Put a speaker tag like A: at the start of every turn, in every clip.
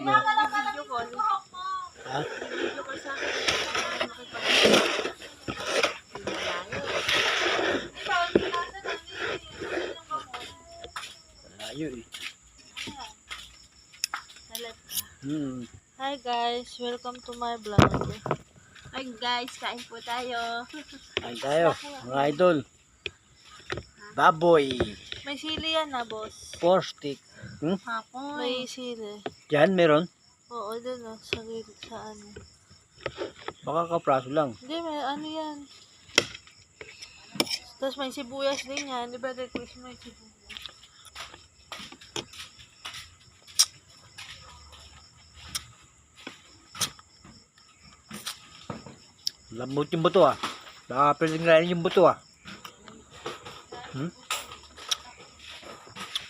A: Video call.
B: Ha?
A: Video call sa akin.
B: Malayo eh.
A: Hi guys, welcome to my vlog. Hi guys, kain po tayo.
B: Kain tayo, mga idol. Baboy.
A: May sili yan na, boss.
B: 4 stick.
A: Hapon. May sili.
B: Diyan meron?
A: Oo, dun o. Sa ano.
B: Baka kapraso lang.
A: Hindi, may ano yan. Tapos may sibuyas din yan. Di ba, request may sibuyas?
B: Lambot yung buto ah. Baka pwedeng kainin yung buto ah.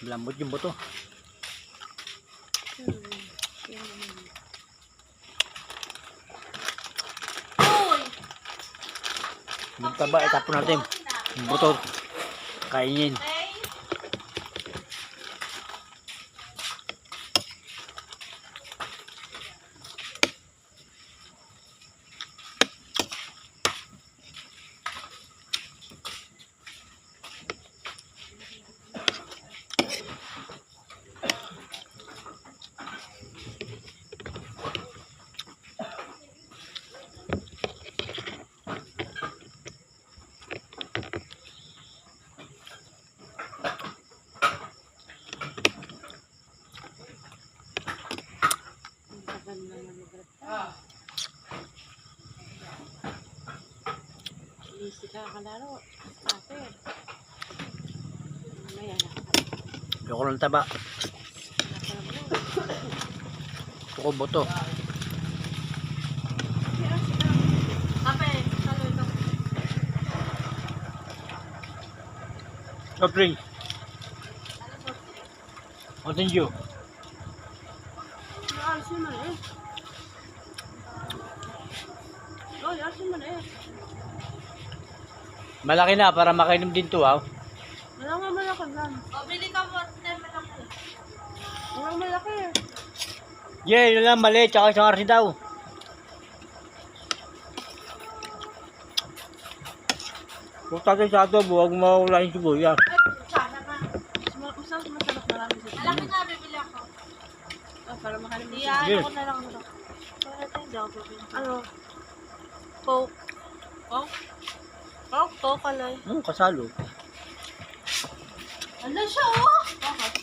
B: Lambot yung buto. Yung taba, itapon natin. Yung buto, kainin.
A: Easy ka kalaro. Ate. Mamaya na.
B: Ayoko ng taba. Gusto ko buto.
A: Kape, salo ito.
B: Soft drink. Mountain Dew.
A: Asin mo na eh. Oh, asin mo na eh.
B: Malaki na para makainom din to ah.
A: Wala nga malaki lang. O, bili ka mo. Malaki. Walang malaki eh.
B: Yeah, yun lang mali. Tsaka isang arsi daw. Kung tatay sa ito, huwag mawala yung sibuyas.
A: Sana ka. Masarap marami sa ito. Malaki na, bibili ako. Oh, para makalim mo. Iyan ako na lang. Para tayo daw bibili. Ano? Coke. Coke? Coke? Coke alay.
B: Kasalo.
A: Ano siya oh? Bakit?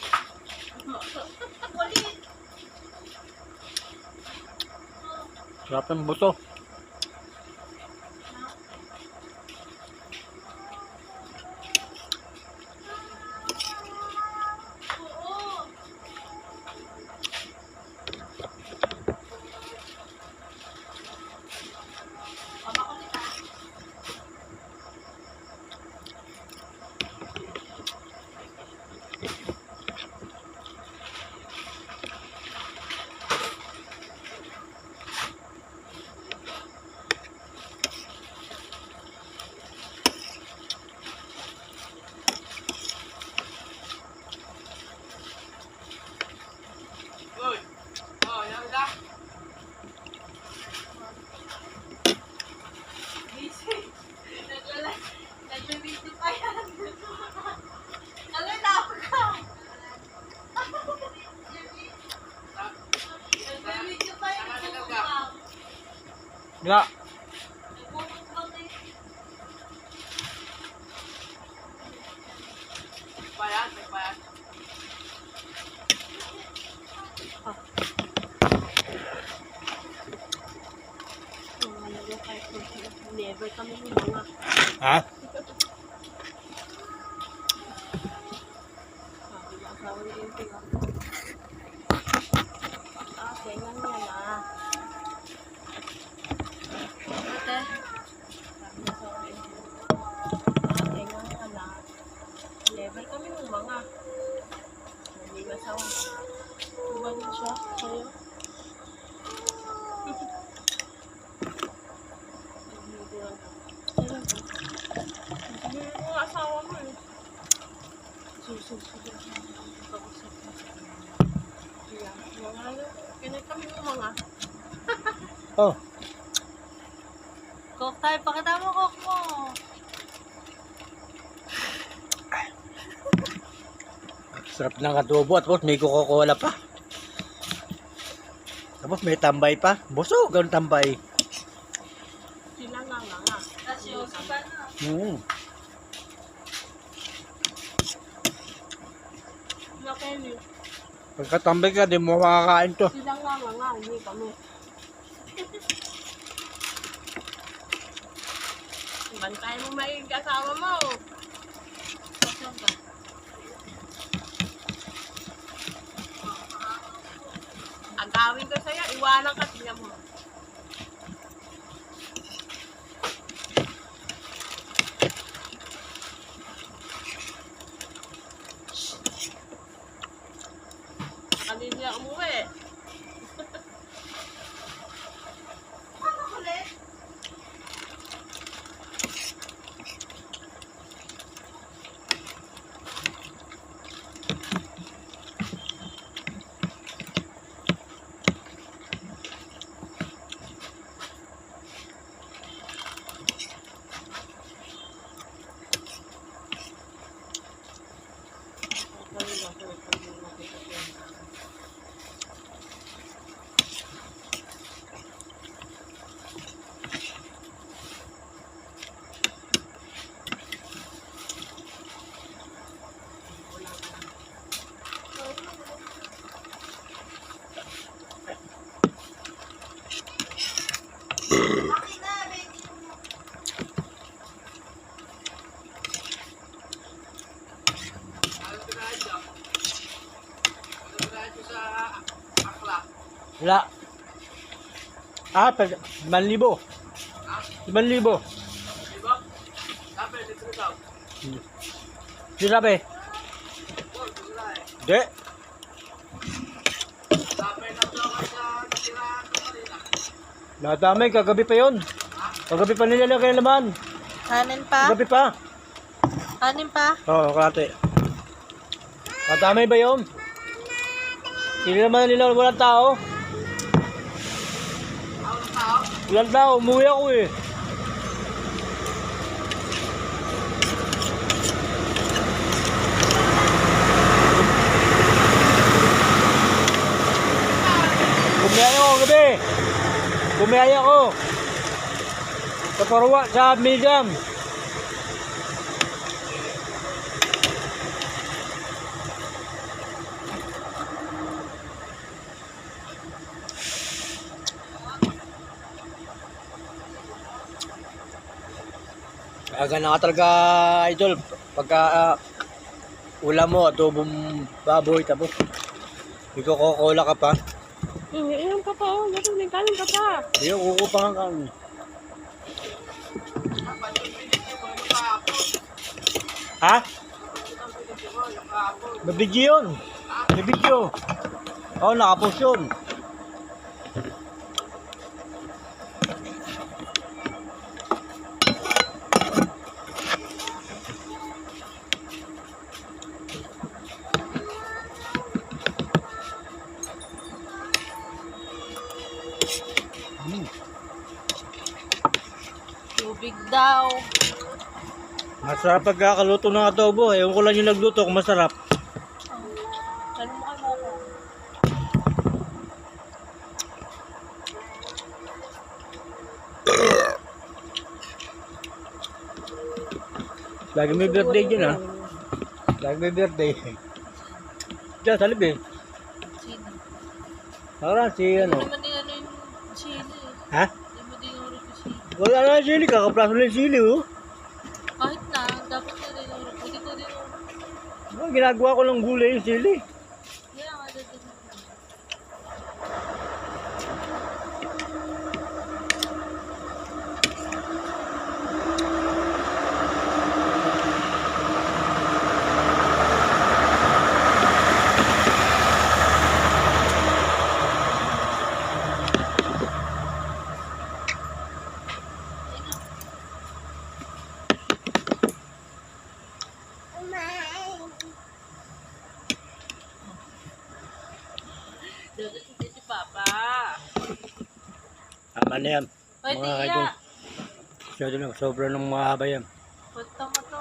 A: Kulit.
B: Sarap ng buto.
A: Nagbibidyo pa yan. Alay na ako ka. Nagbibidyo pa yan.
B: Nga.
A: Nagmumukbang na yun. Never kami mga.
B: Ha?
A: Okay, lang yan ah. Ate. Okay, lang yan ah. Never kami ng mga. Hindi masawa. Diba din siya? Sa'yo? Ayun. Kinay kami mo mga.
B: Oh,
A: Coke tayo. Pakita mo, Coke mo.
B: sarap ng adobo at tapos may Coca-Cola pa. Tapos may tambay pa. Busog ang tambay.
A: Sila nga. Tapos yung si pa na. Nakeli.
B: Pagkatambay ka, di mo makakain to.
A: Sila nga. Hindi kami. Bantay mo maigi kasama mo. Pasyon ka. Ang gawin ko sa'yo, iwanan ka, tingnan mo. Kanina niya umuwi. Ano ulit?
B: Wala. 5,000. 5,000. Di sabi? Di. Nadamay, kagabi pa yun. Kagabi pa nilalagay naman.
A: Kanin pa?
B: Kagabi pa.
A: Kanin pa?
B: Oo, kalate. Nadamay ba yun? Hindi naman nila walang tao. Walang tao, umuwi ako eh. Bumiyaya ako gabi. Bumiyaya ako. Sa Parwa, sa Milgam. Aga na ka talaga, idol. Pagka ulam mo, adobong baboy, tapos may Coca-Cola ka pa.
A: Inom ka pa, oh. May kanin ka pa.
B: Hindi, kukupangan ka. Ha? May video yun. May video. Oo, nakapost yun.
A: Tubig daw.
B: Masarap pagkakaluto ng adobo. Ewan ko lang yung nagluto kung masarap.
A: Saan mo kayo mo?
B: Lagi may birthday dyan ha. Lagi may birthday. Diyan, sa libi.
A: Sino?
B: Parang si ano.
A: Hindi naman din yung sili.
B: Ha?
A: Hindi mo din yung sili.
B: Wala na sili. Kakaplaso na yung sili oh.
A: Kahit na, dapat na din yung hindi ko din yung...
B: Ginagawa ko ng gulay yung sili.
A: Kaya nga din.
B: Tama na yan.
A: Oy,
B: Mga
A: tiya.
B: idol. Masyado na, sobra ng mahaba yan.
A: Punta mo to.